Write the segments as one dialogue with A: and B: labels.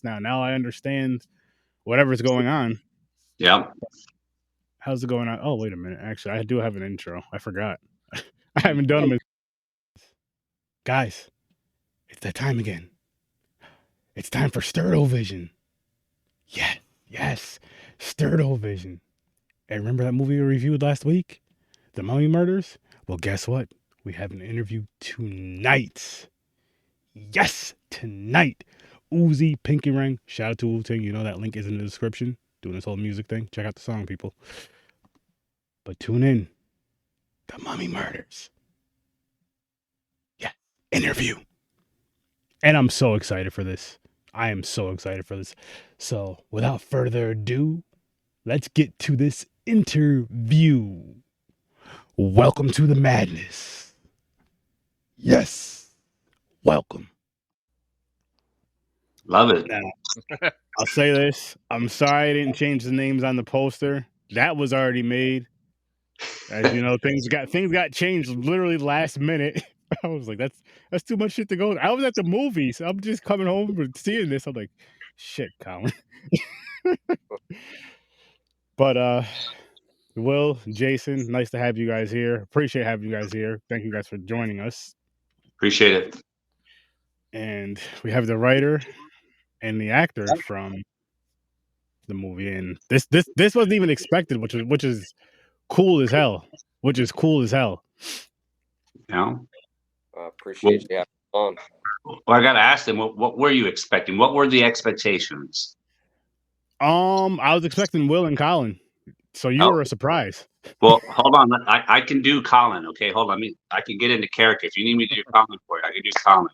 A: now. Now I understand whatever's going on.
B: Yeah.
A: How's it going on? Oh, wait a minute. Actually, I do have an intro. I forgot. I haven't done them. Guys, it's that time again. It's time for STURD-O-VISION. Yes. STURD-O-VISION. And remember that movie we reviewed last week? The Mummy Murders? Well, guess what? We have an interview tonight. Yes, tonight. Uzi, Pinky Ring. Shout out to Wu-Tang. You know that link is in the description. Doing this whole music thing. Check out the song, people. But tune in. The Mummy Murders. Yeah, interview. And I'm so excited for this. I am so excited for this. So, without further ado, let's get to this interview. Welcome to the madness. Yes. Welcome.
B: Love it.
A: Now, I'll say this. I'm sorry I didn't change the names on the poster. That was already made. As you know, things got changed literally last minute. I was like, that's too much shit to go. I was at the movies. I'm just coming home and seeing this. I'm like, shit, Colin. But Will, Jason, nice to have you guys here. Appreciate having you guys here. Thank you guys for joining us.
B: Appreciate it.
A: And we have the writer and the actor from the movie, and this wasn't even expected, which is cool as hell.
B: Yeah.
C: Appreciate you having on.
B: Well, I got to ask them, what were you expecting? What were the expectations?
A: I was expecting Will and Colin, so you were a surprise.
B: Well, hold on. I can do Colin. Okay, hold on. I can get into character. If you need me to do Colin for it, I can do Colin.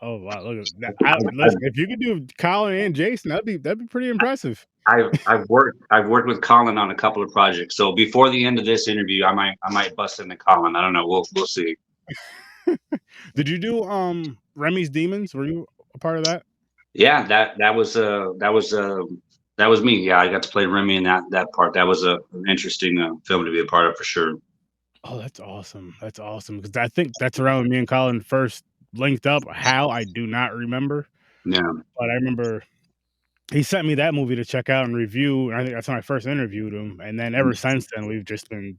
A: Oh wow! Look at that. Listen, if you could do Colin and Jason, that'd be pretty impressive.
B: I've worked with Colin on a couple of projects. So before the end of this interview, I might bust into Colin. I don't know. We'll see.
A: Did you do Remy's Demons? Were you a part of that?
B: Yeah, that was me. Yeah, I got to play Remy in that part. That was an interesting film to be a part of for sure.
A: Oh, that's awesome. That's awesome because I think that's around when me and Colin first linked up. How I do not remember.
B: Yeah,
A: but I remember he sent me that movie to check out and review. And I think that's when I first interviewed him. And then ever since then, we've just been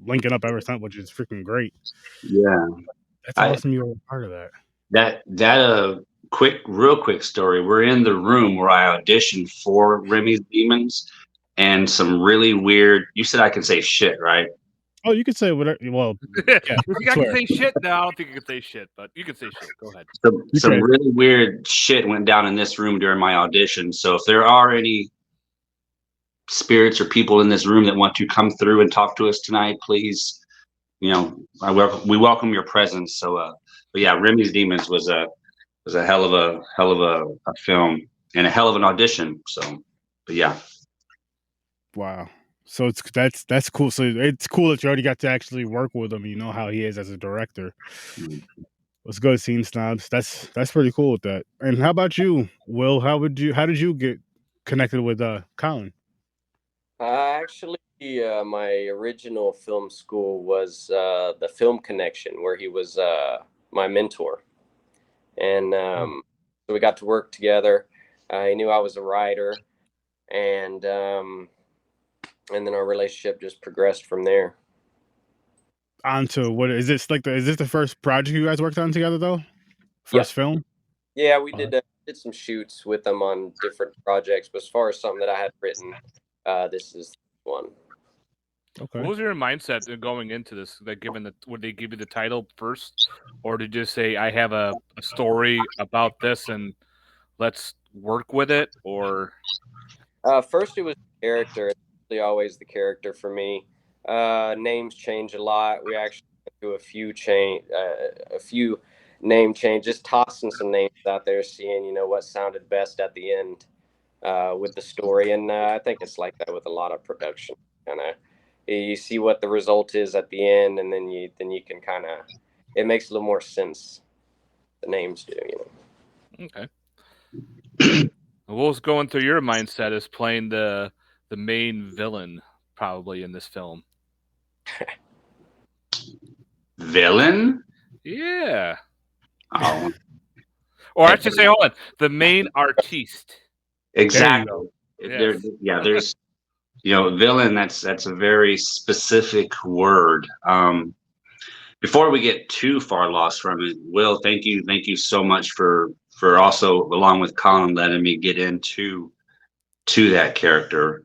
A: linking up ever since, which is freaking great.
B: Yeah,
A: that's awesome. You were a part of that.
B: That real quick story. We're in the room where I auditioned for Remy's Demons, and some really weird. You said I can say shit, right?
A: Oh, you could say whatever. Well,
D: yeah. If you can say shit, no, I don't think you can say shit, but you can say shit. Go ahead.
B: Some really weird shit went down in this room during my audition. So if there are any spirits or people in this room that want to come through and talk to us tonight, please, we welcome your presence. So, but yeah, Remy's Demons was a hell of a film and a hell of an audition. So, but yeah.
A: Wow. So that's cool. So it's cool that you already got to actually work with him. You know how he is as a director. Let's go, Scene Snobs. That's pretty cool with that. And how about you, Will? How did you get connected with Colin?
C: Actually, my original film school was the Film Connection, where he was my mentor, and so we got to work together. He knew I was a writer, and then our relationship just progressed from there.
A: Onto what is this like? Is this the first project you guys worked on together though? First film?
C: Yeah, we did some shoots with them on different projects, but as far as something that I had written, this is one.
D: Okay. What was your mindset going into this? Like, would they give you the title first, or did you just say, "I have a story about this and let's work with it"? Or
C: first, it was the character. It's always the character for me. Names change a lot. We actually went to a few name changes, tossing some names out there, seeing what sounded best at the end with the story. And I think it's like that with a lot of production. Kind of, you see what the result is at the end, and then you can kind of, it makes a little more sense. The names do,
D: Okay. What was going through your mindset as playing the main villain, probably in this film?
B: Villain?
D: Yeah.
B: Oh.
D: Or I should say, hold on, the main artiste.
B: Exactly.
D: Yes.
B: There's villain. That's a very specific word. Before we get too far lost from it, Will, thank you so much for also, along with Colin, letting me get into that character.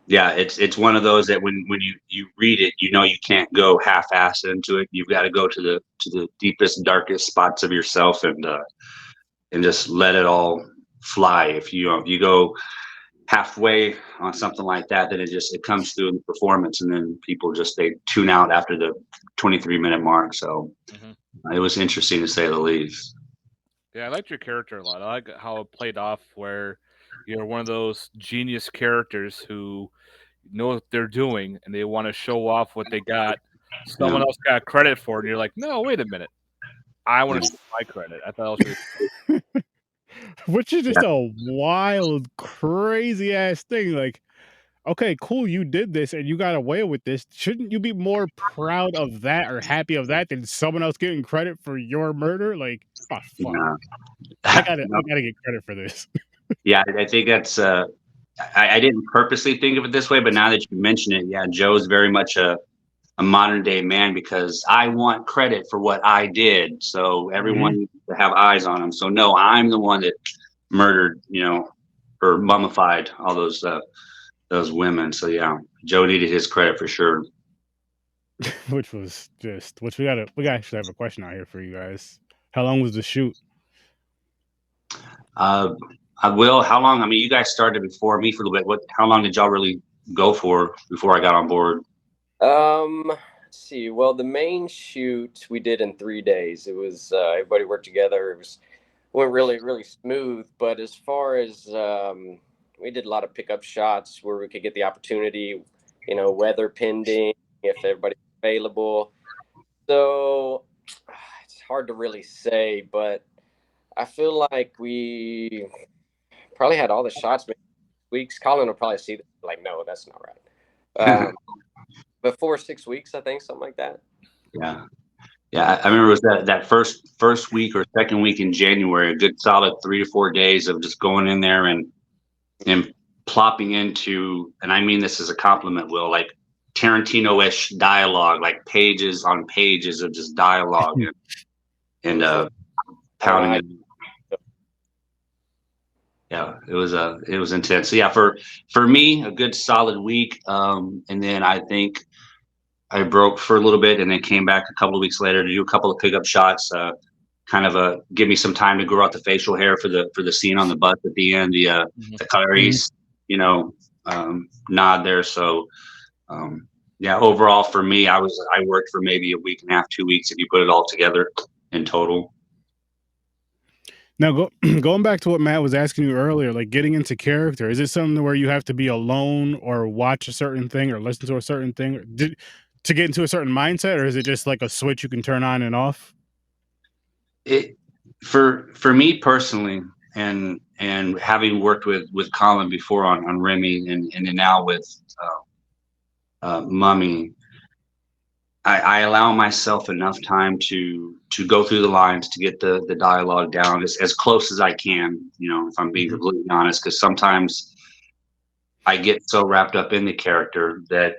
B: Yeah, it's one of those that when you read it, you can't go half-assed into it. You've got to go to the deepest, darkest spots of yourself and just let it all fly. If you go halfway on something like that, then it comes through in the performance, and then people they tune out after the 23-minute mark. So it was interesting, to say the least.
D: Yeah, I liked your character a lot. I like how it played off, where you're one of those genius characters who know what they're doing and they want to show off what they got. Someone else got credit for it, and you're like, no, wait a minute, I want to see my credit. I thought it was really cool.
A: Which is just a wild, crazy ass thing. Like, okay, cool, you did this and you got away with this. Shouldn't you be more proud of that or happy of that than someone else getting credit for your murder? Like, oh, fuck. I gotta get credit for this.
B: Yeah, I think that's I didn't purposely think of it this way, but now that you mention it, yeah, Joe's very much a modern day man, because I want credit for what I did. So everyone needs to have eyes on him. So no, I'm the one that murdered, or mummified all those women. So yeah, Joe needed his credit for sure.
A: Which we actually have a question out here for you guys. How long was the shoot?
B: I will. How long? I mean, you guys started before me for a little bit. How long did y'all really go for before I got on board?
C: Let's see. Well, the main shoot we did in 3 days. It was everybody worked together. Went really, really smooth. But as far as we did a lot of pickup shots where we could get the opportunity, weather pending, if everybody's available. So it's hard to really say, but I feel like we probably had all the shots maybe weeks. Colin will probably see that, like, no, that's not right. Before 6 weeks, I think, something like that.
B: Yeah. I remember it was that first week or second week in January, a good solid 3 to 4 days of just going in there and plopping into, and I mean this as a compliment, Will, like Tarantino-ish dialogue, like pages on pages of just dialogue and pounding it. Yeah, it was intense. So yeah, for me, a good solid week. And then I think I broke for a little bit and then came back a couple of weeks later to do a couple of pickup shots, kind of give me some time to grow out the facial hair for the scene on the bus at the end, the Clarice, nod there. So yeah, overall for me, I worked for maybe a week and a half, 2 weeks if you put it all together in total.
A: Now, going back to what Matt was asking you earlier, like getting into character, is it something where you have to be alone or watch a certain thing or listen to a certain thing to get into a certain mindset, or is it just like a switch you can turn on and off?
B: For me personally, and having worked with Colin before on Remy and then now with Mummy, I allow myself enough time to go through the lines, to get the dialogue down as close as I can, if I'm being completely honest, because sometimes I get so wrapped up in the character that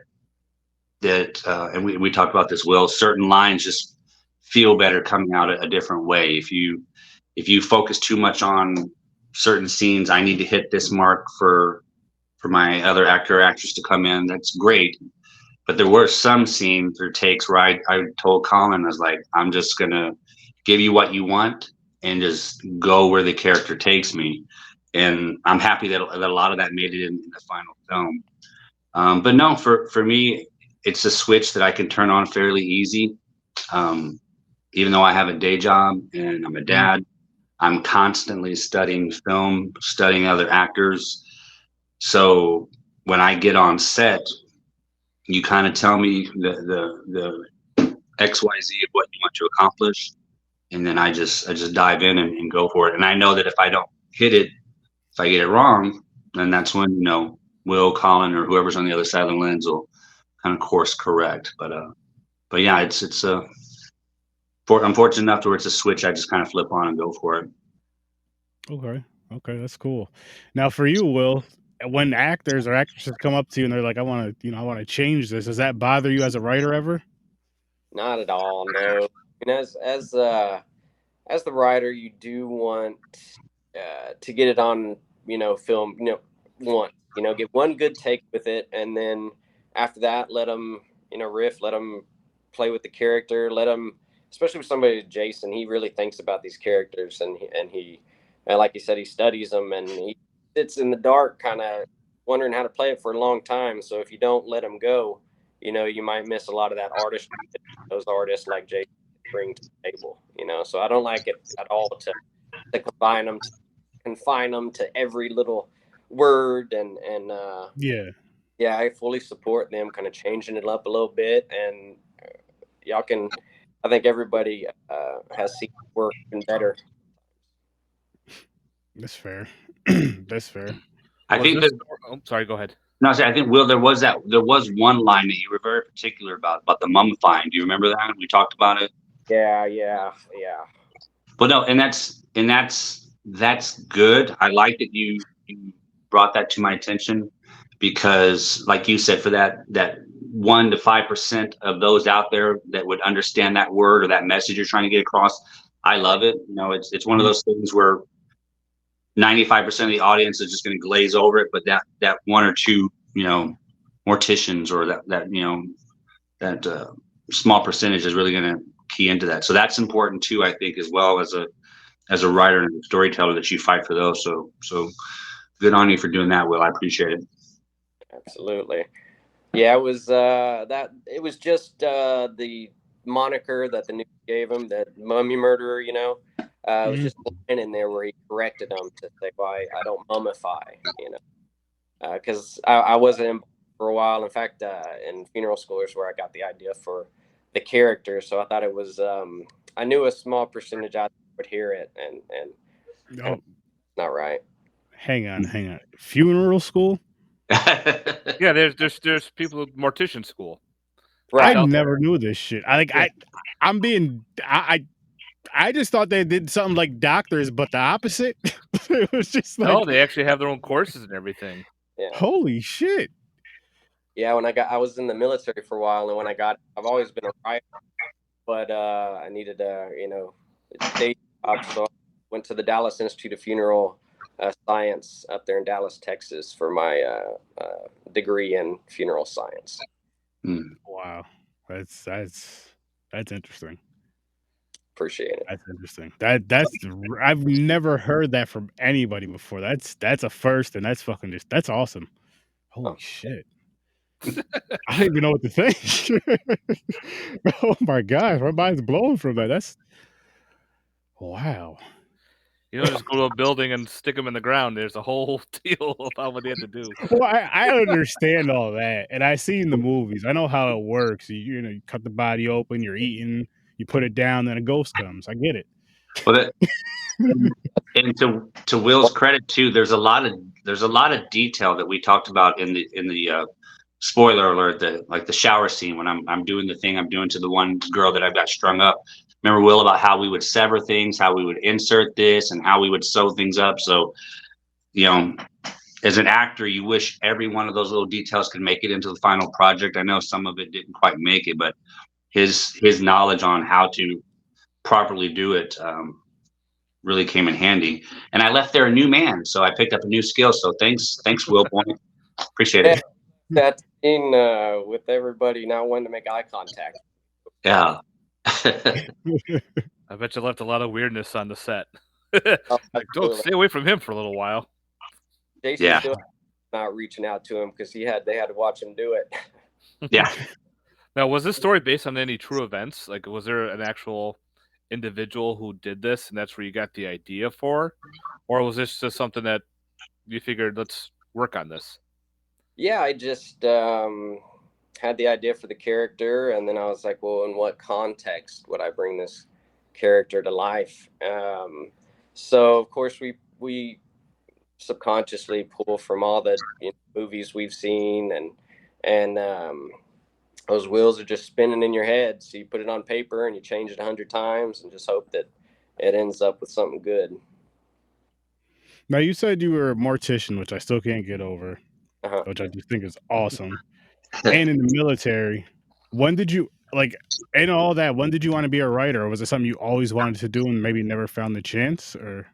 B: and we talked about this, Will, certain lines just feel better coming out a different way. If you focus too much on certain scenes, I need to hit this mark for my other actor or actress to come in. That's great. But there were some scenes or takes where I told Colin, I was like, I'm just going to give you what you want and just go where the character takes me. And I'm happy that a lot of that made it in the final film. But no, for me, it's a switch that I can turn on fairly easy. Even though I have a day job and I'm a dad, I'm constantly studying film, studying other actors. So when I get on set, you kind of tell me the XYZ of what you want to accomplish, and then I just dive in and go for it. And I know that if I don't hit it, if I get it wrong, then that's when Will, Colin, or whoever's on the other side of the lens will kind of course correct. But yeah, it's I'm fortunate enough to where it's a switch I just kind of flip on and go for it.
A: Okay. Okay, that's cool. Now for you, Will, when actors or actresses come up to you and they're like, I want to, I want to change this, does that bother you as a writer ever?
C: Not at all. No. And as the writer, you do want to get it on, film, once, get one good take with it, and then after that, let them, riff, let them play with the character, let them, especially with somebody like Jason, he really thinks about these characters, and he like you said, he studies them, and he sits in the dark, kind of wondering how to play it for a long time. So if you don't let him go, you might miss a lot of that artistry that those artists like Jason bring to the table. So I don't like it at all to confine them to every little word, and
A: yeah,
C: I fully support them kind of changing it up a little bit, and y'all can. I think everybody has seen work and better.
A: that's fair. That's fair.
B: I think that.
D: Oh, sorry, go ahead.
B: No, I think, Will, there was one line that you were very particular about the mummifying. Do you remember that? We talked about it.
C: Yeah.
B: But no, and that's good. I like that you brought that to my attention, because, like you said, for that 1 to 5% of those out there that would understand that word or that message you're trying to get across, I love it. It's one of those things where 95% of the audience is just going to glaze over it, but that 1 or 2, morticians, or that small percentage is really going to key into that. So that's important too, I think, as well, as a writer and a storyteller, that you fight for those. So good on you for doing that, Will. I appreciate it.
C: Absolutely. Yeah, it was just the moniker that the news gave him, that mummy murderer, it was just a line in there where he corrected them to say, well, I don't mummify, because I wasn't in for a while. In fact, in funeral school is where I got the idea for the character. So I thought it was, I knew a small percentage out there would hear it, and it's not right.
A: Hang on. Funeral school?
D: Yeah, there's people at mortician school.
A: Right. I never knew this shit. I just thought they did something like doctors, but the opposite. It was just like,
D: no, they actually have their own courses and everything.
C: Yeah.
A: Holy shit.
C: Yeah, I was in the military for a while, and when I've always been a writer, but I needed a day job, so I went to the Dallas Institute of Funeral Science up there in Dallas, Texas, for my degree in funeral science.
A: Wow, that's interesting.
C: Appreciate it.
A: That's interesting. That's I've never heard that from anybody before. That's a first, and that's awesome. Holy shit. I don't even know what to think. Oh my gosh, my mind's blown from that. That's wow.
D: Just go to a building and stick them in the ground. There's a whole deal about what they have to do.
A: Well, I understand all that, and I've seen the movies. I know how it works. You cut the body open, you're eating, you put it down, then a ghost comes. I get it.
B: Well, and to Will's credit too, there's a lot of detail that we talked about in the spoiler alert, the shower scene, when I'm doing the thing I'm doing to the one girl that I've got strung up. Remember, Will, about how we would sever things, how we would insert this, and how we would sew things up. So, as an actor, you wish every one of those little details could make it into the final project. I know some of it didn't quite make it, but his knowledge on how to properly do it really came in handy. And I left there a new man, so I picked up a new skill. So thanks, Will. Appreciate it.
C: That scene with everybody not wanting to make eye contact.
B: Yeah.
D: I bet you left a lot of weirdness on the set. Like, don't stay away from him for a little while.
C: Jason's still not reaching out to him because they had to watch him do it.
B: Yeah.
D: Now, was this story based on any true events? Like, was there an actual individual who did this, and that's where you got the idea for? Or was this just something that you figured, let's work on this?
C: Yeah, I just had the idea for the character, and then I was like, well, in what context would I bring this character to life? So, of course, we subconsciously pull from all the movies we've seen, and those wheels are just spinning in your head. So you put it on paper and you change it 100 times and just hope that it ends up with something good.
A: Now, you said you were a mortician, which I still can't get over,
C: Uh-huh.
A: which I just think is awesome. And in the military, when did you, like, and all that, when did you want to be a writer? Or was it something you always wanted to do and maybe never found the chance? Or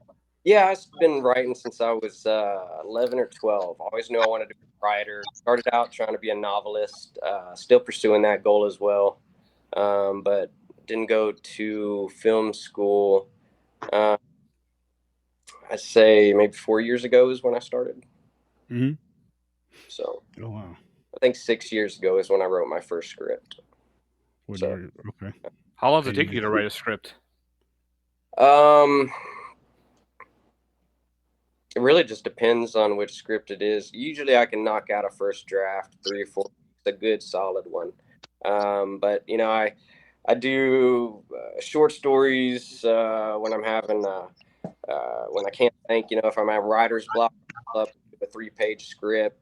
C: Yeah, I've been writing since I was 11 or 12. Always knew I wanted to be a writer. Started out trying to be a novelist, still pursuing that goal as well. But didn't go to film school. I'd say maybe 4 years ago is when I started.
A: Mm-hmm.
C: So,
A: oh wow,
C: I think 6 years ago is when I wrote my first script.
A: okay.
D: How long does it take you to write a script?
C: It really just depends on which script it is. Usually I can knock out a first draft, 3 or 4, a good solid one. But you know, I do short stories when I'm having when I can't think. You know, if I'm at writer's block, up a 3-page script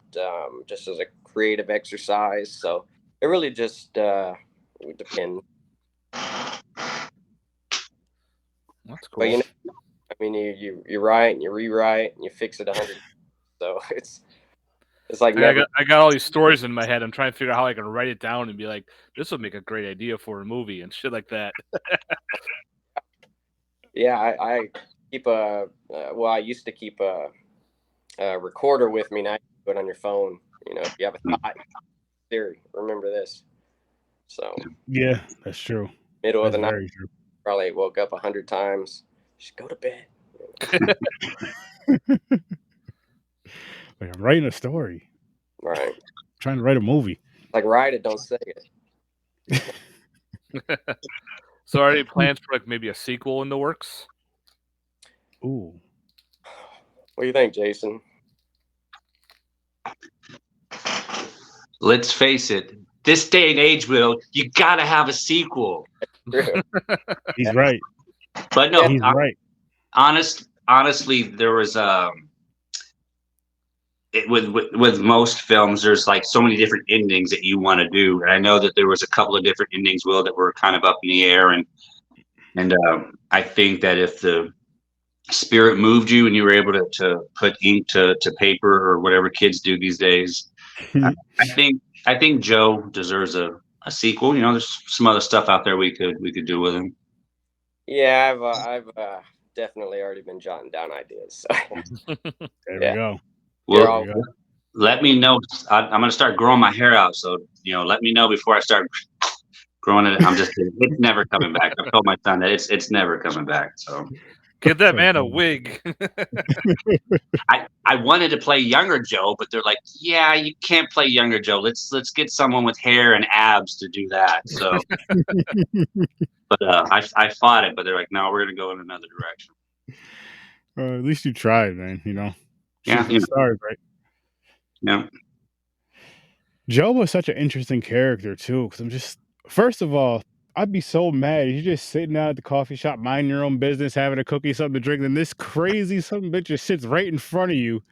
C: just as a creative exercise. So it really just would depend.
D: That's cool.
C: But you know, I mean, you write and you rewrite and you fix it 100. So it's like never.
D: I got all these stories in my head. I'm trying to figure out how I can write it down and be like, this would make a great idea for a movie and shit like that.
C: Yeah, I keep a well, I used to keep a recorder with me. Now you can do it on your phone. You know, if you have a thought, Siri, remember this. So
A: Yeah, that's true.
C: Middle
A: That's
C: of the night,
A: very true.
C: probably woke up 100 times. Just go to bed.
A: Like, I'm writing a story.
C: Right.
A: I'm trying to write a movie.
C: Like, write it, don't say it.
D: So are there any plans for like maybe a sequel in the works?
A: Ooh.
C: What do you think, Jason?
B: Let's face it, this day and age, Will, you gotta have a sequel.
A: He's right.
B: But no,
A: he's right.
B: Honestly, there was with most films, there's like so many different endings that you want to do, and I know that there was a couple of different endings, Will, that were kind of up in the air, and I think that if the spirit moved you and you were able to put ink to paper or whatever kids do these days, I think Joe deserves a sequel. You know, there's some other stuff out there we could do with him.
C: Yeah, I've definitely already been jotting down ideas. So.
A: There we go.
B: Well, let me know. I'm going to start growing my hair out. So, you know, let me know before I start growing it. I'm just kidding. It's never coming back. I've told my son that it's never coming back. So
D: give that man a wig.
B: I wanted to play younger Joe, but they're like, yeah, you can't play younger Joe. Let's get someone with hair and abs to do that. So, but I fought it, but they're like, no, we're going to go in another direction.
A: At least you tried, man. You know.
B: Yeah,
A: stars, right?
B: Yeah.
A: Joe was such an interesting character too, because I'm just, first of all, I'd be so mad. You're just sitting out at the coffee shop, minding your own business, having a cookie, something to drink, and this crazy son of a bitch just sits right in front of you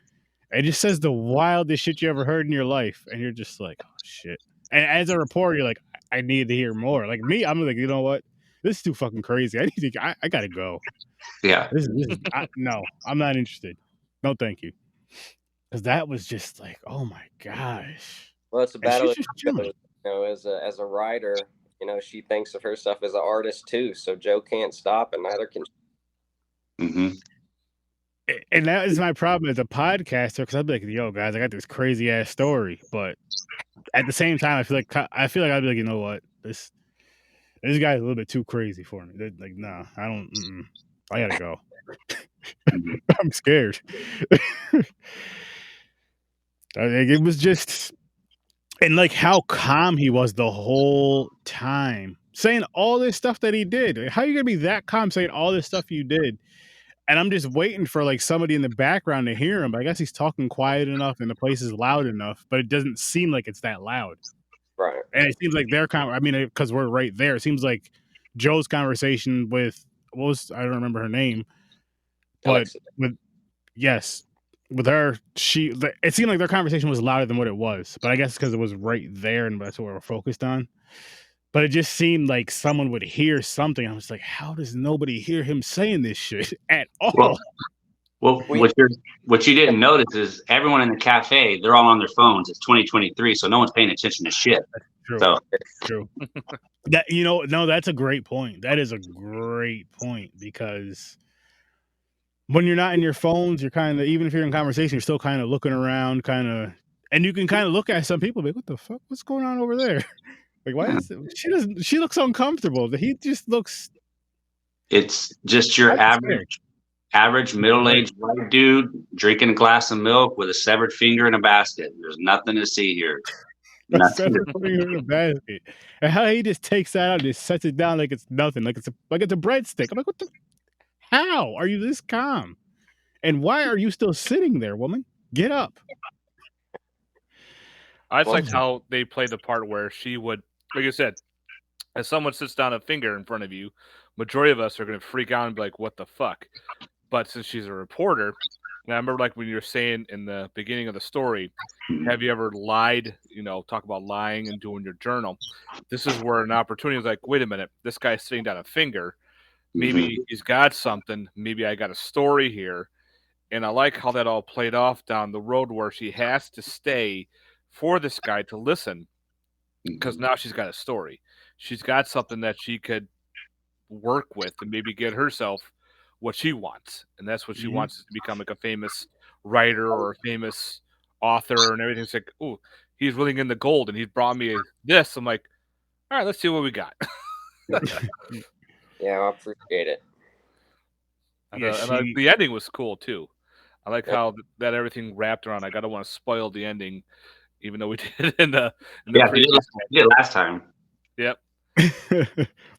A: and just says the wildest shit you ever heard in your life, and you're just like, oh shit. And as a reporter, you're like, I need to hear more. Like me, I'm like, you know what? This is too fucking crazy. I gotta go.
B: Yeah.
A: This is no, I'm not interested. No, thank you. Because that was just like, oh my gosh.
C: Well, it's a battle.
A: You
C: know, as a writer, you know, she thinks of herself as an artist too. So Joe can't stop, and neither can.
B: Mm-hmm.
A: And that is my problem as a podcaster, because I'd be like, yo, guys, I got this crazy ass story, but at the same time, I feel like I'd be like, you know what, this guy's a little bit too crazy for me. They're like, nah, I don't. I gotta go. I'm scared. It was just, and like how calm he was the whole time, saying all this stuff that he did. How are you gonna be that calm saying all this stuff you did? And I'm just waiting for like somebody in the background to hear him. But I guess he's talking quiet enough and the place is loud enough, but it doesn't seem like it's that loud.
C: Right.
A: And it seems like because we're right there. It seems like Joe's conversation with I don't remember her name, but
C: Alexa.
A: yes, with her, it seemed like their conversation was louder than what it was, but I guess because it was right there and that's what we're focused on. But it just seemed like someone would hear something. I was like, how does nobody hear him saying this shit at all?
B: Well, what you didn't notice is everyone in the cafe, they're all on their phones. It's 2023, so no one's paying attention to shit.
A: True.
B: So
A: True. That no, that's a great point. That is a great point, because when you're not in your phones, you're kind of, even if you're in conversation, you're still kind of looking around, and you can kind of look at some people like, what the fuck? What's going on over there? Like, why is she looks uncomfortable? He just looks.
B: It's just your average middle-aged white dude drinking a glass of milk with a severed finger in a basket. There's nothing to see here.
A: A severed finger in a basket. And how he just takes that out and just sets it down like it's nothing, like it's a breadstick. I'm like, what the? How are you this calm? And why are you still sitting there, woman? Get up.
D: I just liked how they played the part where she would, like I said, as someone sits down a finger in front of you, majority of us are going to freak out and be like, what the fuck? But since she's a reporter, and I remember like when you were saying in the beginning of the story, have you ever lied, talk about lying and doing your journal? This is where an opportunity is like, wait a minute, this guy's sitting down a finger. Maybe he's got something. Maybe I got a story here. And I like how that all played off down the road where she has to stay for this guy to listen, because now she's got a story. She's got something that she could work with and maybe get herself what she wants. And that's what she wants, is to become like a famous writer or a famous author and everything. It's like, oh, he's really in the gold and he brought me this. I'm like, all right, let's see what we got.
C: Yeah, I appreciate it.
D: And the ending was cool too. I like how that everything wrapped around. I don't want to spoil the ending, even though we did it in the
B: previous. We did last time.
D: Yep.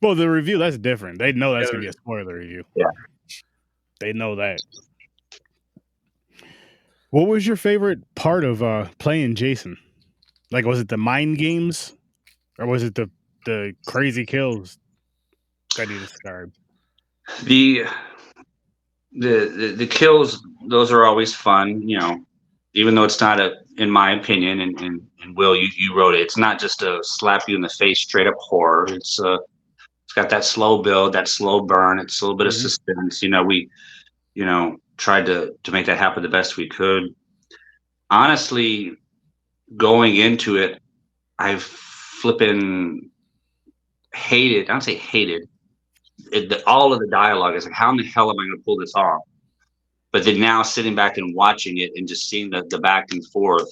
A: Well, the review, that's different. They know that's gonna be a spoiler review.
B: Yeah,
A: they know that. What was your favorite part of playing Jason? Like, was it the mind games, or was it the crazy kills that you described?
B: The kills, those are always fun, even though it's not in my opinion, and Will, you wrote it, it's not just a slap you in the face straight up horror. It's got that slow build, that slow burn. It's a little bit of suspense. We tried to make that happen the best we could. Honestly, going into it, I flipping hated. I don't say hated. All of the dialogue is like, how in the hell am I going to pull this off? But then now sitting back and watching it and just seeing the back and forth,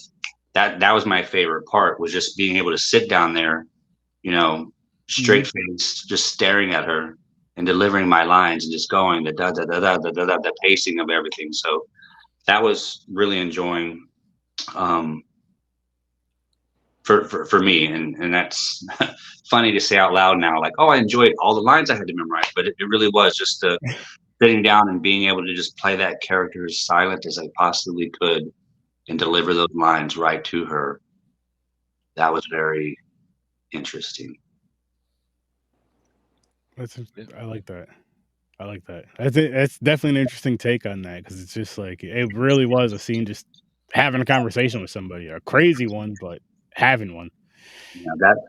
B: that was my favorite part, was just being able to sit down there, straight faced, just staring at her and delivering my lines and just going the pacing of everything. So that was really enjoying for me, and that's funny to say out loud now, like, oh, I enjoyed all the lines I had to memorize, but it really was just sitting down and being able to just play that character as silent as I possibly could and deliver those lines right to her. That was very interesting.
A: I like that. I think that's definitely an interesting take on that, because it's just like, it really was a scene, just having a conversation with somebody, a crazy one, but having one.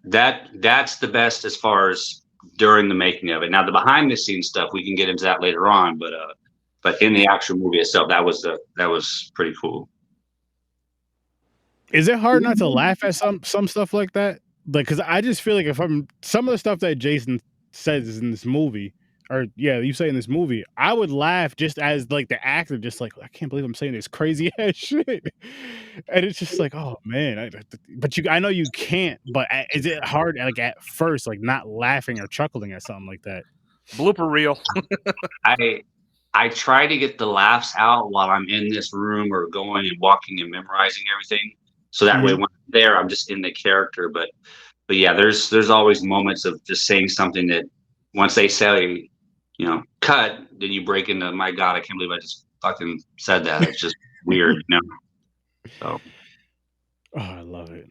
B: That's the best as far as during the making of it. Now the behind the scenes stuff, we can get into that later on, but in the actual movie itself, that was pretty cool.
A: Is it hard not to laugh at some stuff like that? Like, because I just feel like if some of the stuff that Jason says is in this movie, or you say in this movie, I would laugh just as like the actor, just like, I can't believe I'm saying this crazy ass shit, and it's just like, oh man, I know you can't, but is it hard, like at first, like not laughing or chuckling at something like that?
D: Blooper reel.
B: I try to get the laughs out while I'm in this room or going and walking and memorizing everything, so that way when I'm there, I'm just in the character. But yeah, there's always moments of just saying something that once they say, cut, then you break into, my God, I can't believe I just fucking said that. It's just weird, So.
A: Oh, I love it.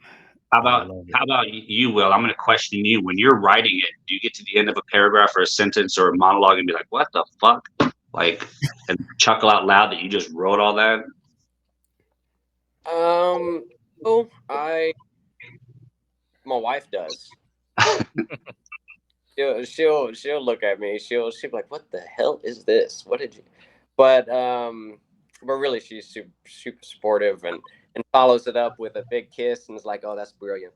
B: How about you, Will? I'm going to question you. When you're writing it, do you get to the end of a paragraph or a sentence or a monologue and be like, what the fuck? Like, and chuckle out loud that you just wrote all that?
C: Oh, my wife does. She'll look at me. She'll be like, "What the hell is this? What did you?" But really, she's super supportive and follows it up with a big kiss and is like, "Oh, that's brilliant."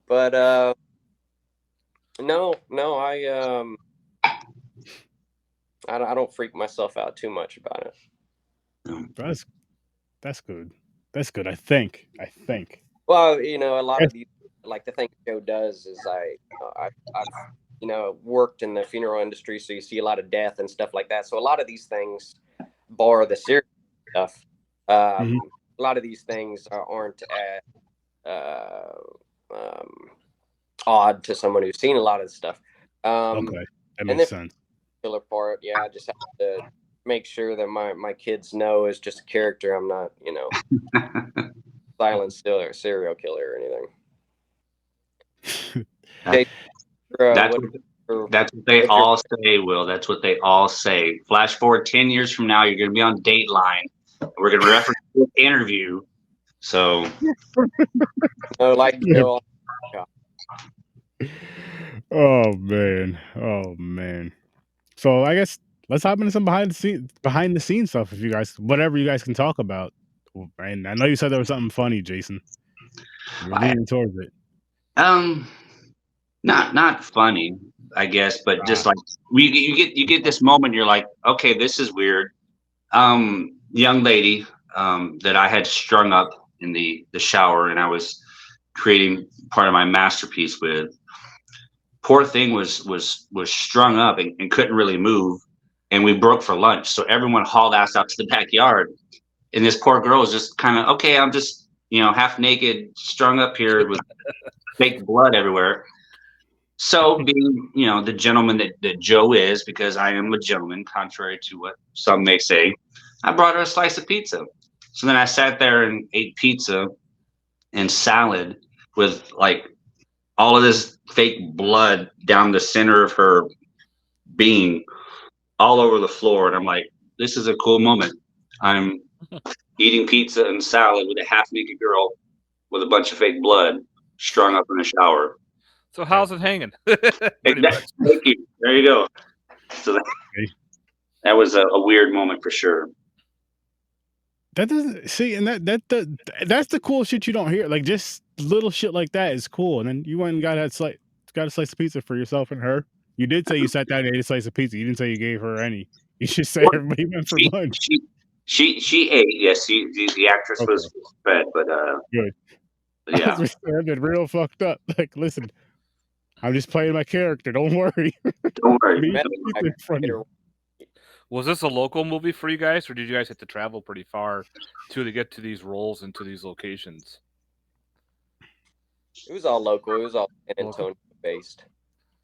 C: But no, I don't freak myself out too much about it.
A: That's good. That's good. I think.
C: Well, a lot of these, like the thing Joe does is I've worked in the funeral industry, so you see a lot of death and stuff like that. So a lot of these things, bar the serious stuff, a lot of these things aren't odd to someone who's seen a lot of the stuff.
A: Okay, that makes sense.
C: Killer part, yeah, I just have to make sure that my kids know is just a character. I'm not, silent serial killer or anything.
B: That's what they all say, Will. That's what they all say. Flash forward 10 years from now, you're going to be on Dateline. We're going to reference this interview. So,
A: oh man. So I guess let's hop into some behind the scenes stuff. If you guys, whatever you guys can talk about. And I know you said there was something funny, Jason. You're leaning towards it.
B: Not funny, I guess, but just like you get this moment, you're like, okay, this is weird. Young lady that I had strung up in the shower, and I was creating part of my masterpiece with. Poor thing was strung up and couldn't really move, and we broke for lunch, so everyone hauled ass out to the backyard, and this poor girl was just kind of, okay, I'm just half naked, strung up here with fake blood everywhere. So being, the gentleman that Joe is, because I am a gentleman, contrary to what some may say, I brought her a slice of pizza. So then I sat there and ate pizza and salad with like all of this fake blood down the center of her being all over the floor. And I'm like, this is a cool moment. I'm eating pizza and salad with a half naked girl with a bunch of fake blood strung up in a shower.
D: So how's it hanging?
B: Thank you. There you go. So that was a weird moment for sure.
A: That doesn't see, and that's the cool shit you don't hear. Like just little shit like that is cool. And then you went and got a slice of pizza for yourself and her. You did say you sat down and ate a slice of pizza. You didn't say you gave her any. You should say everybody went for lunch.
B: She ate. Yes, the actress was fed, but
A: good.
B: But yeah,
A: I've been real fucked up. Like, listen, I'm just playing my character. Don't worry.
B: Don't worry.
D: Was this a local movie for you guys, or did you guys have to travel pretty far to get to these roles and to these locations?
C: It was all local. It was all San Antonio based.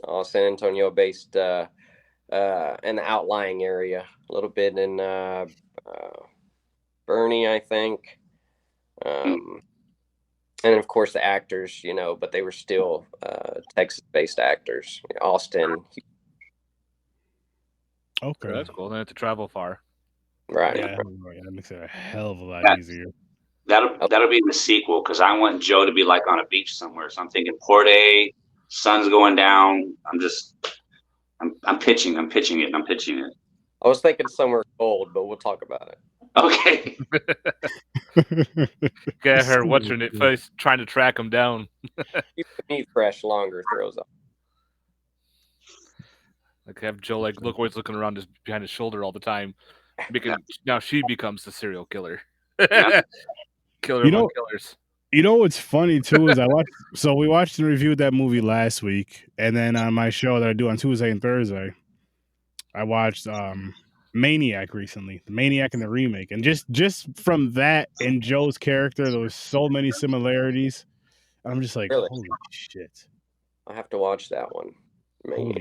C: All San Antonio based in the outlying area. A little bit in Bernie, I think. And of course the actors, but they were still Texas based actors. Austin.
A: Okay,
D: that's cool. Then have to travel far,
C: right?
A: Yeah, that makes it a hell of a lot easier.
B: That'll be in the sequel, because I want Joe to be like on a beach somewhere. So I'm thinking Port A, sun's going down. I'm pitching it.
C: I was thinking somewhere cold, but we'll talk about it.
B: Okay.
D: Get her. What's her name? Trying to track him down.
C: Keep the meat fresh longer. Throws up.
D: Like have Joe always looking around just behind his shoulder all the time. Now she becomes the serial killer. Killer among killers.
A: You know what's funny too is we watched and reviewed that movie last week, and then on my show that I do on Tuesday and Thursday, I watched Maniac recently, the Maniac and the remake, and just from that and Joe's character, there was so many similarities. I'm just like, really? Holy shit!
C: I have to watch that one.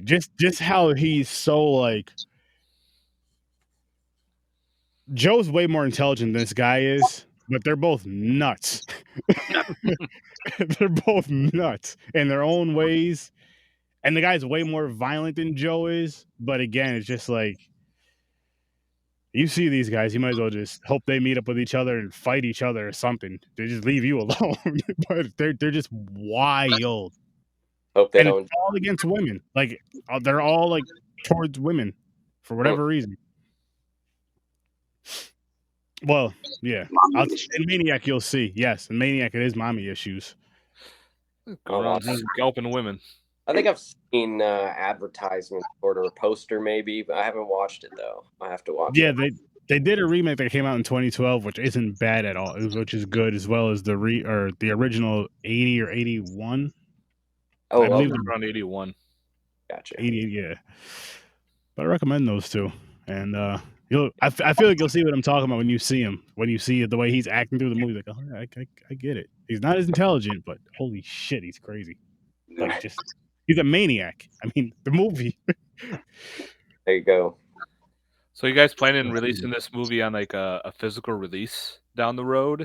A: Just how he's so like. Joe's way more intelligent than this guy is, but they're both nuts. They're both nuts in their own ways. And the guy's way more violent than Joe is. But again, it's just like, You see these guys, you might as well just hope they meet up with each other and fight each other or something. They just leave you alone. But they're just wild.
C: Hope they
A: And
C: don't.
A: it's all against women. Like they're all like towards women for whatever reason. Well, yeah. In Maniac, you'll see. Yes, in Maniac, it is mommy issues.
D: Go around just gulping women.
C: I think I've seen advertisements or a poster maybe, but I haven't watched it though. I have to watch it.
A: Yeah, they did a remake that came out in 2012, which isn't bad at all, which is good, as well as the original 80 or 81.
C: Oh,
A: I believe
D: around 81.
C: Gotcha.
A: 80, yeah. But I recommend those two, and I feel like you'll see what I'm talking about when you see him. When you see the way he's acting through the movie, like, oh, I get it. He's not as intelligent, but holy shit, he's crazy. Like, just he's a maniac. I mean, the movie.
C: There you go.
D: So you guys planning on releasing this movie on like a physical release down the road?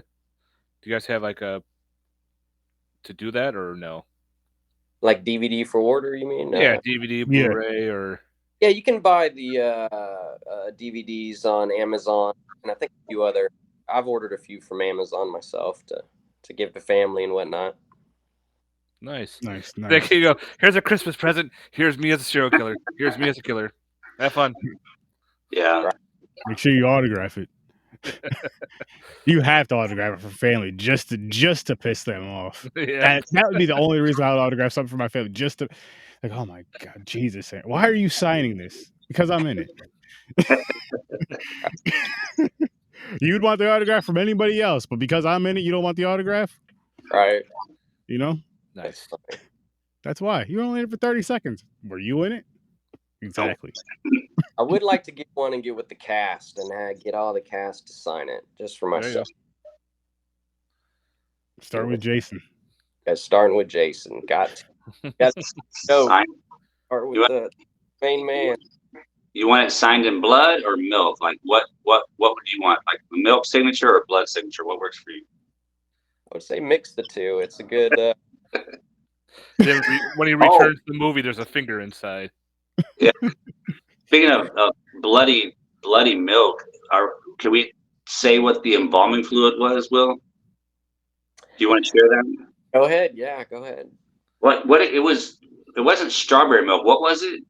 D: Do you guys have like to do that or no?
C: Like DVD for order, you mean?
D: Yeah, DVD, Blu-ray, or
C: yeah, you can buy the DVDs on Amazon, and I think a few other. I've ordered a few from Amazon myself to give the family and whatnot.
D: Nice.
A: There
D: you go. Here's a Christmas present. Here's me as a serial killer. Here's me as a killer. Have fun.
B: Yeah.
A: Make sure you autograph it. You have to autograph it for family just to piss them off.
D: Yeah.
A: That would be the only reason I would autograph something for my family, just to like, oh my God, Jesus, why are you signing this? Because I'm in it. You'd want the autograph from anybody else, but because I'm in it, you don't want the autograph?
C: Right.
A: You know?
D: Nice.
A: That's why. You were only in it for 30 seconds. Were you in it? Exactly.
C: I would like to get one and get with the cast and get all the cast to sign it just for myself.
A: Start with Jason.
C: Guys, starting with Jason. Got to start with the main man.
B: You want it signed in blood or milk? Like what would you want? Like a milk signature or blood signature? What works for you?
C: I would say mix the two. It's a good.
D: When he returns the movie, there's a finger inside.
B: Yeah. Speaking of bloody milk, can we say what the embalming fluid was, Will? Do you want to share that?
C: Go ahead. Yeah, go ahead.
B: What it was? It wasn't strawberry milk. What was it?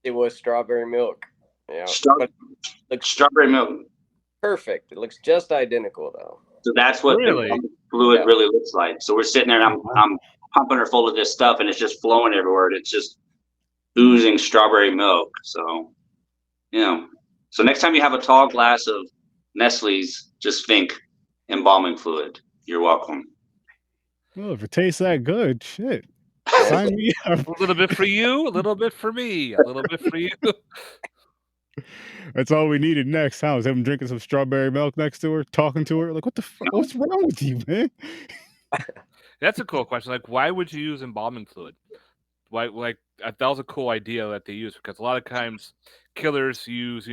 C: It was strawberry milk. Yeah.
B: Strawberry milk.
C: Perfect. It looks just identical though.
B: So that's what the fluid really looks like. So we're sitting there and I'm pumping her full of this stuff and it's just flowing everywhere. It's just oozing strawberry milk. So, so next time you have a tall glass of Nestle's, just think embalming fluid. You're welcome.
A: Well, if it tastes that good, shit. Sign me up.
D: A little bit for you, a little bit for me, a little bit for you.
A: That's all we needed next, huh? Was him drinking some strawberry milk next to her, talking to her. Like, what the fuck? What's wrong with you, man?
D: That's a cool question. Like, why would you use embalming fluid? Why, like, that was a cool idea that they use, because a lot of times killers use,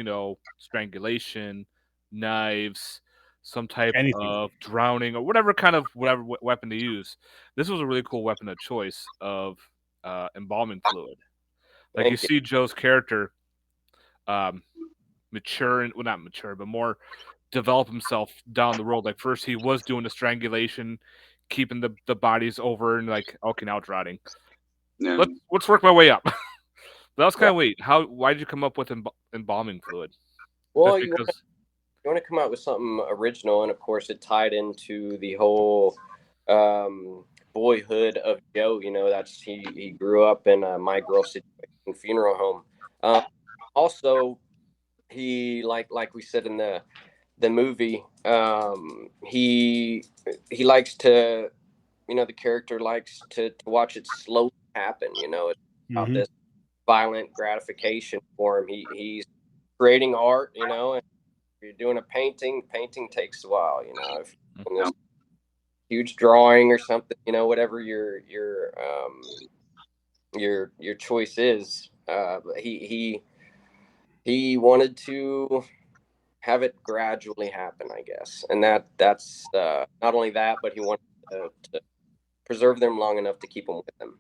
D: strangulation, knives, some type of drowning, or whatever weapon they use. This was a really cool weapon of choice of embalming fluid. Like you see Joe's character mature, and well, not mature, but more develop himself down the road. Like first he was doing the strangulation, keeping the bodies over, and like, okay, now it's rotting. Yeah. Let's work my way up. That was kind of weird. Why did you come up with embalming fluid?
C: Well, you want to come out with something original, and of course it tied into the whole boyhood of Joe. That's he grew up in a My Girl situation funeral home. Also, he like we said in the movie, he likes to, the character likes to watch it slowly happen. It's about this violent gratification for him. He's creating art, and if you're doing a painting takes a while. If you're doing huge drawing or something, whatever your choice is. But he wanted to have it gradually happen, I guess, and that's not only that, but he wanted to preserve them long enough to keep them with him.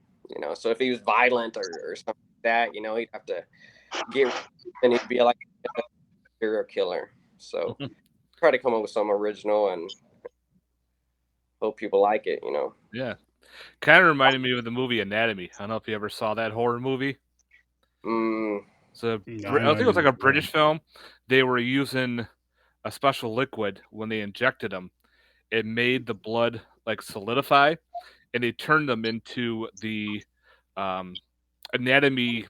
C: So if he was violent or something like that, he'd have to get, and he'd be like a serial killer. So try to come up with something original and hope people like it, you know.
D: Yeah. Kind of reminded me of the movie Anatomy. I don't know if you ever saw that horror movie. So
A: No,
D: I think it was like a British
A: yeah.
D: film. They were using a special liquid when they injected them. It made the blood like solidify, and they turned them into the anatomy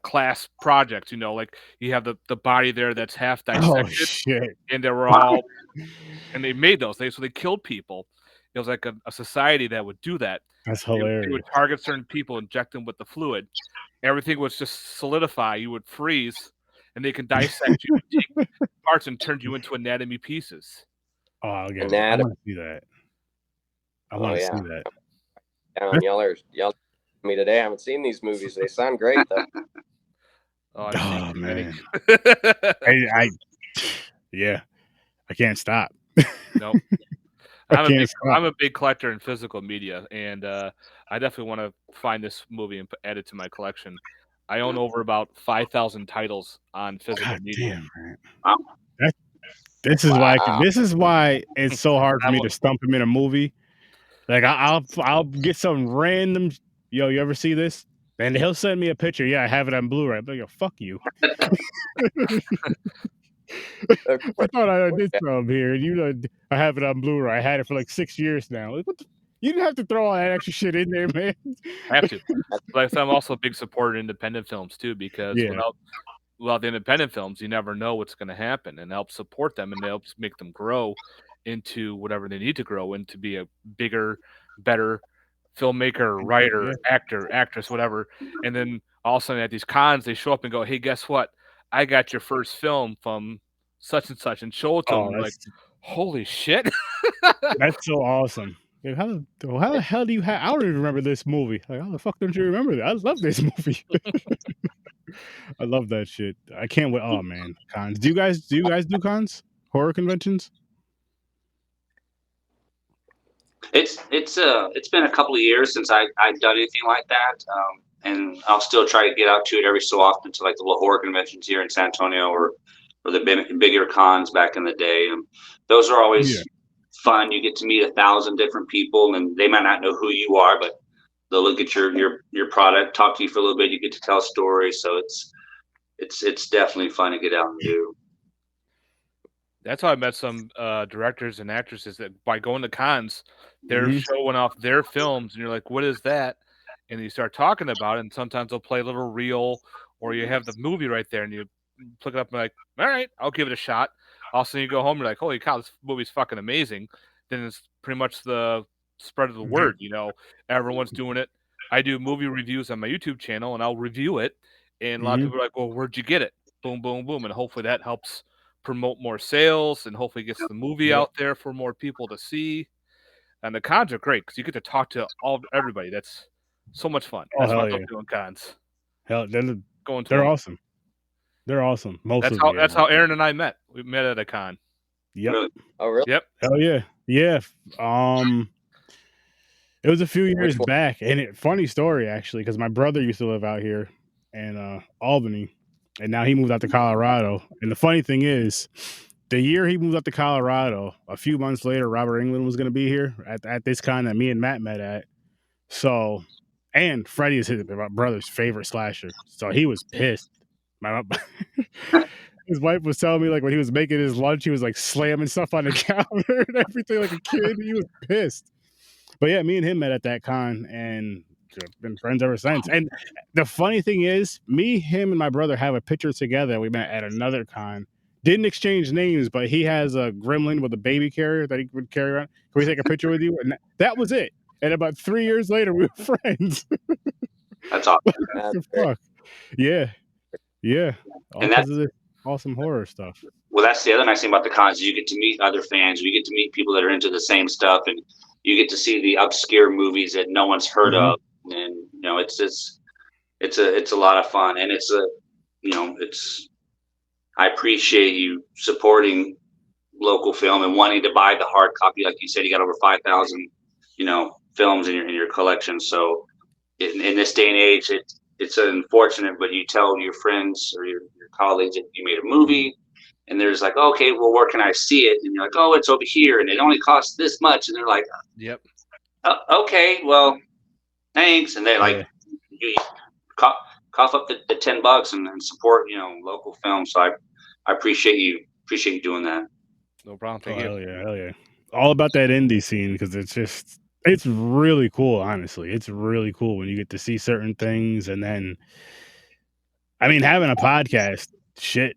D: class projects. You know, like you have the body there that's half
A: Oh
D: dissected,
A: shit!
D: and they were all, and they made those. So they killed people. It was like a society that would do that.
A: That's
D: They would
A: hilarious.
D: target certain people, inject them with the fluid. Everything would just solidify. You would freeze, and they can dissect you, take parts, and turn you into anatomy pieces.
A: Oh, again, I
C: Anatomy.
A: want to see that. I want to see that.
C: Y'all are me today. I haven't seen these movies. They sound great though.
A: Oh man, yeah, I can't stop.
D: Nope. I'm a big collector in physical media, and I definitely want to find this movie and add it to my collection. I own over about 5,000 titles on physical media.
A: Damn, man. This is why it's so hard for me to stump him in a movie. Like I'll get some random. Yo, you ever see this? And he'll send me a picture. Yeah, I have it on Blu-ray. I'm like, yo, fuck you. I thought I did some here. You know, I have it on Blu-ray. I had it for like 6 years now. Like, you didn't have to throw all that extra shit in there, man.
D: I have to. Like, I'm also a big supporter of independent films too, because without the independent films, you never know what's going to happen, and help support them, and it helps make them grow into whatever they need to grow into, be a bigger, better filmmaker, writer, actor, actress, whatever. And then all of a sudden at these cons, they show up and go, "Hey, guess what? I got your first film from such and such," and show it to them. Like, holy shit.
A: That's so awesome. Like, how the hell do you have? I don't even remember this movie. Like, how the fuck don't you remember that? I love this movie. I love that shit. I can't wait. Oh man, cons. Do you guys do cons? Horror conventions?
B: It's been a couple of years since I've done anything like that, and I'll still try to get out to it every so often, to like the little horror conventions here in San Antonio, or the bigger cons back in the day. Those are always fun. You get to meet 1,000 different people, and they might not know who you are, but they'll look at your product, talk to you for a little bit. You get to tell a story, so it's definitely fun to get out and do.
D: That's how I met some directors and actresses, that by going to cons, they're showing off their films, and you're like, "What is that?" And you start talking about it, and sometimes they'll play a little reel, or you have the movie right there, and you pick it up and like, "All right, I'll give it a shot." All of a sudden you go home, you're like, "Holy cow, this movie's fucking amazing." Then it's pretty much the spread of the word, you know. Everyone's doing it. I do movie reviews on my YouTube channel, and I'll review it, and a lot of people are like, "Well, where'd you get it?" Boom, boom, boom, and hopefully that helps promote more sales, and hopefully gets the movie out there for more people to see. And the cons are great because you get to talk to everybody. That's so much fun. That's why I love doing cons.
A: Hell, they're awesome. They're awesome.
D: That's how Aaron and I met. We met at a con.
A: Yep.
C: Oh, really?
D: Yep.
A: Hell yeah. Yeah. It was a few years back, and funny story actually, because my brother used to live out here in Albany, and now he moved out to Colorado. And the funny thing is, the year he moved out to Colorado, a few months later, Robert Englund was going to be here at this con that me and Matt met at. So, and Freddy is my brother's favorite slasher. So he was pissed. His wife was telling me, like, when he was making his lunch, he was like slamming stuff on the counter and everything like a kid. He was pissed. But yeah, me and him met at that con and been friends ever since. And the funny thing is, me, him, and my brother have a picture together. We met at another con. Didn't exchange names, but he has a gremlin with a baby carrier that he would carry around. Can we take a picture with you? And that was it. And about 3 years later, we were friends.
B: That's awesome.
A: What the fuck? Yeah. Yeah. All because of this awesome horror stuff.
B: Well, that's the other nice thing about the cons. You get to meet other fans. You get to meet people that are into the same stuff, and you get to see the obscure movies that no one's heard of. And you know, it's a lot of fun, and I appreciate you supporting local film and wanting to buy the hard copy. Like you said, you got over 5,000, films in your collection. So in this day and age, it's unfortunate, but you tell your friends or your colleagues that you made a movie, and there's like, okay, well, where can I see it? And you're like, oh, it's over here, and it only costs this much. And they're like,
D: Yep.
B: Okay, well, thanks. And they're like, you cough up the $10 and support, local film. So I appreciate you doing that.
D: No problem. Thank you.
A: Hell yeah. All about that indie scene, because it's really cool, honestly. It's really cool when you get to see certain things. And then, I mean, having a podcast, shit,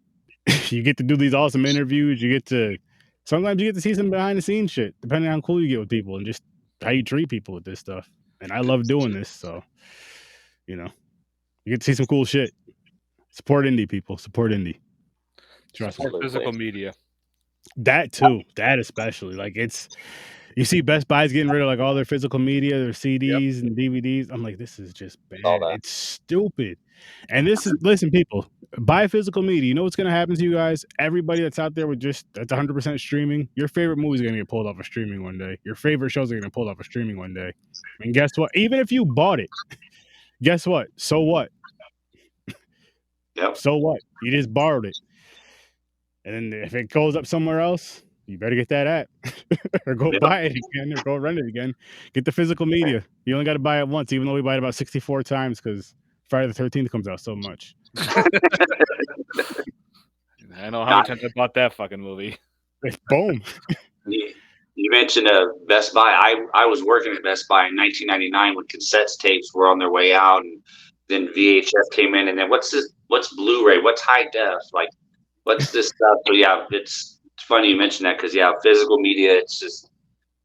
A: you get to do these awesome interviews. Sometimes you get to see some behind the scenes shit, depending on how cool you get with people and just how you treat people with this stuff. And I love doing this. So, you get to see some cool shit. Support indie people. Support indie. Trust me.
D: Support physical media.
A: That too. That especially. Like, you see Best Buy's getting rid of like all their physical media, their CDs and DVDs. I'm like, this is just bad. It's stupid. And listen, people, buy physical media. You know what's gonna happen to you guys? Everybody that's out there that's 100% streaming, your favorite movie's gonna get pulled off of streaming one day. Your favorite shows are gonna get pulled off of streaming one day. And guess what? Even if you bought it, guess what? So what?
B: Yep.
A: So what? You just borrowed it. And then if it goes up somewhere else, you better get that app or go buy it again or go rent it again. Get the physical media. You only got to buy it once, even though we buy it about 64 times because Friday the 13th comes out so much.
D: I know how many times I bought that fucking movie.
A: Boom.
B: You mentioned Best Buy. I was working at Best Buy in 1999 when cassette tapes were on their way out, and then VHS came in, and then what's Blu-ray? What's high def? Like, what's this stuff? So yeah, it's funny you mentioned that because physical media,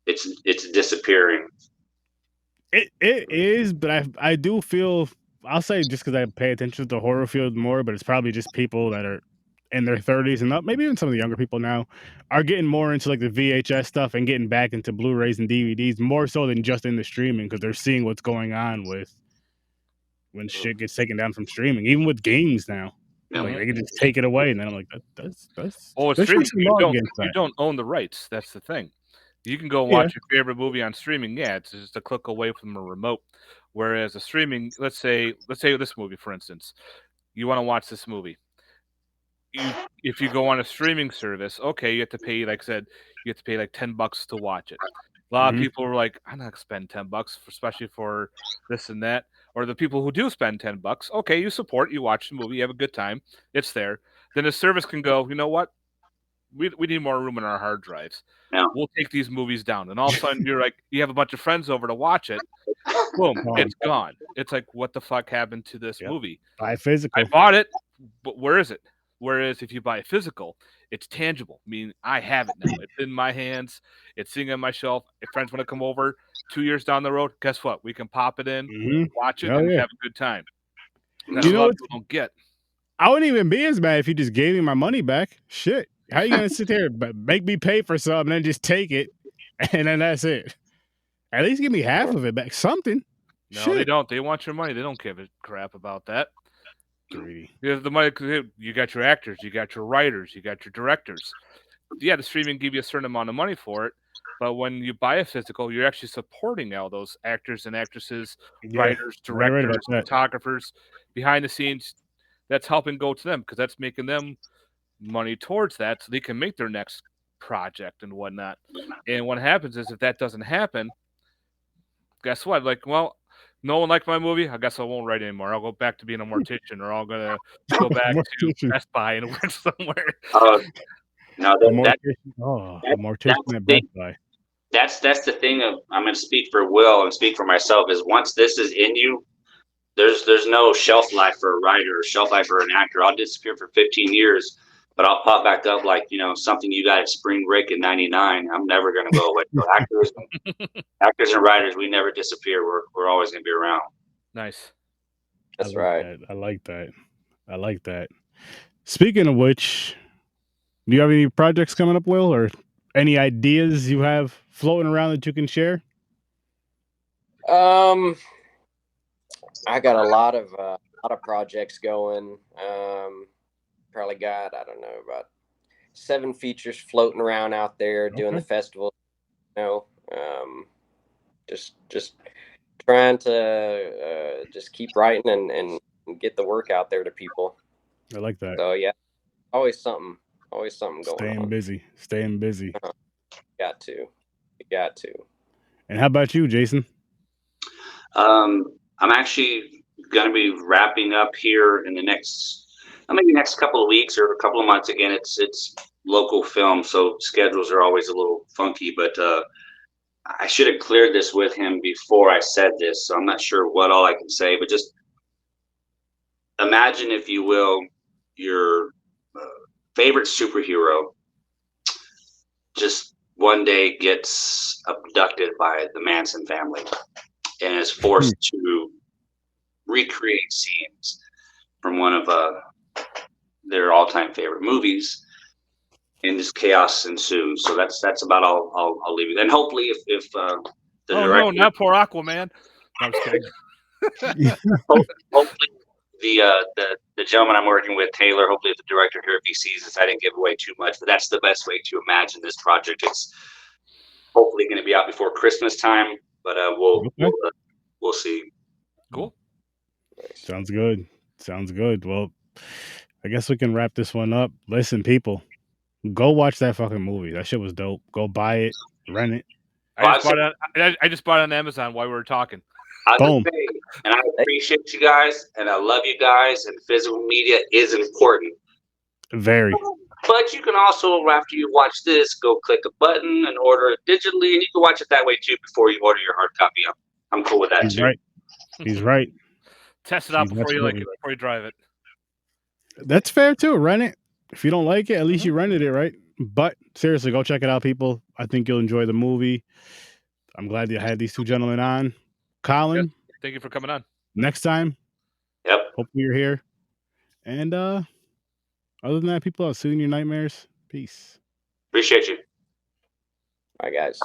B: it's disappearing.
A: It is, but I do feel, I'll say just because I pay attention to the horror field more, but it's probably just people that are in their 30s and up, maybe even some of the younger people now are getting more into like the VHS stuff and getting back into Blu-rays and DVDs more so than just in the streaming, because they're seeing what's going on with when shit gets taken down from streaming, even with games now. Like, they can just take it away, and then I'm like, that's
D: it's streaming. You don't own the rights. That's the thing. You can go watch your favorite movie on streaming. Yeah, it's just a click away from a remote. Whereas a streaming, let's say this movie, for instance, you want to watch this movie. If you go on a streaming service, okay, you have to pay, like I said, you have to pay like $10 to watch it. A lot of people are like, I'm not gonna spend $10, especially for this and that. Or the people who do spend $10, okay, you support, you watch the movie, you have a good time, it's there. Then the service can go, you know what? We need more room in our hard drives.
B: Yeah.
D: We'll take these movies down. And all of a sudden you're like, you have a bunch of friends over to watch it. Boom, it's gone. It's like, what the fuck happened to this movie?
A: Buy physical.
D: I bought it, but where is it? Whereas if you buy a physical, it's tangible. I mean, I have it now. It's in my hands. It's sitting on my shelf. If friends want to come over 2 years down the road, guess what? We can pop it in, watch it, and have a good time. That's a lot of people don't get.
A: I wouldn't even be as mad if you just gave me my money back. Shit. How are you going to sit there and make me pay for something and then just take it, and then that's it? At least give me half of it back. Something.
D: No, Shit. They don't. They want your money. They don't give a crap about that.
A: Greedy.
D: You have the money, you got your actors, you got your writers, you got your directors. Yeah, the streaming give you a certain amount of money for it, but when you buy a physical, you're actually supporting all those actors and actresses, writers, directors, photographers, behind the scenes. That's helping go to them because that's making them money towards that so they can make their next project and whatnot. And what happens is if that doesn't happen, guess what? Like, well, no one liked my movie. I guess I won't write anymore. I'll go back to being a mortician, or I'm gonna go back to Best Buy and work somewhere.
B: No,
A: a mortician at Best Buy.
B: That's the thing. I'm going to speak for Will and speak for myself. Is once this is in you, there's no shelf life for a writer or shelf life for an actor. I'll disappear for 15 years, but I'll pop back up like something you got at spring break in '99. I'm never going to go away. So actors and writers, we never disappear. We're always going to be around.
D: Nice.
C: That's right.
A: I like that. Speaking of which, do you have any projects coming up, Will, or any ideas you have floating around that you can share?
C: I got a lot of projects going. Probably got, I don't know, about 7 features floating around out there doing the festival. Just trying to just keep writing and get the work out there to people.
A: I like that.
C: So yeah, always something. Always something going
A: Staying
C: on.
A: busy. Staying busy.
C: Got to. You got to.
A: And how about you, Jason?
B: I'm actually going to be wrapping up here in the maybe next couple of weeks or a couple of months. Again, it's local film, so schedules are always a little funky, but I should have cleared this with him before I said this, so I'm not sure what all I can say, but just imagine, if you will, your favorite superhero just one day gets abducted by the Manson family and is forced to recreate scenes from one of their all-time favorite movies, and this chaos ensues. So that's about all I'll leave it. And hopefully, if the director,
D: no, not poor Aquaman. No, I'm just kidding.
B: hopefully the gentleman I'm working with, Taylor, hopefully if the director here, if he sees this, I didn't give away too much, but that's the best way to imagine this project. It's hopefully going to be out before Christmas time, but we'll see.
D: Cool.
A: Sounds good. Sounds good. Well, I guess we can wrap this one up. Listen, people, go watch that fucking movie. That shit was dope. Go buy it, rent it.
D: I just bought it on Amazon while we were talking.
A: Boom.
B: And I appreciate you guys, and I love you guys, and physical media is important.
A: Very.
B: But you can also, after you watch this, go click a button and order it digitally, and you can watch it that way too before you order your hard copy. I'm cool with that
A: He's
B: too.
A: right. He's right.
D: Test it out before you like it, before you drive it.
A: That's fair too. Rent it. If you don't like it, at least you rented it, right? But seriously, go check it out, people. I think you'll enjoy the movie. I'm glad you had these two gentlemen on. Colin,
D: yes, thank you for coming on.
A: Next time.
B: Yep.
A: Hopefully you're here. And other than that, people, I'll see you in your nightmares. Peace.
B: Appreciate you.
C: Bye, guys.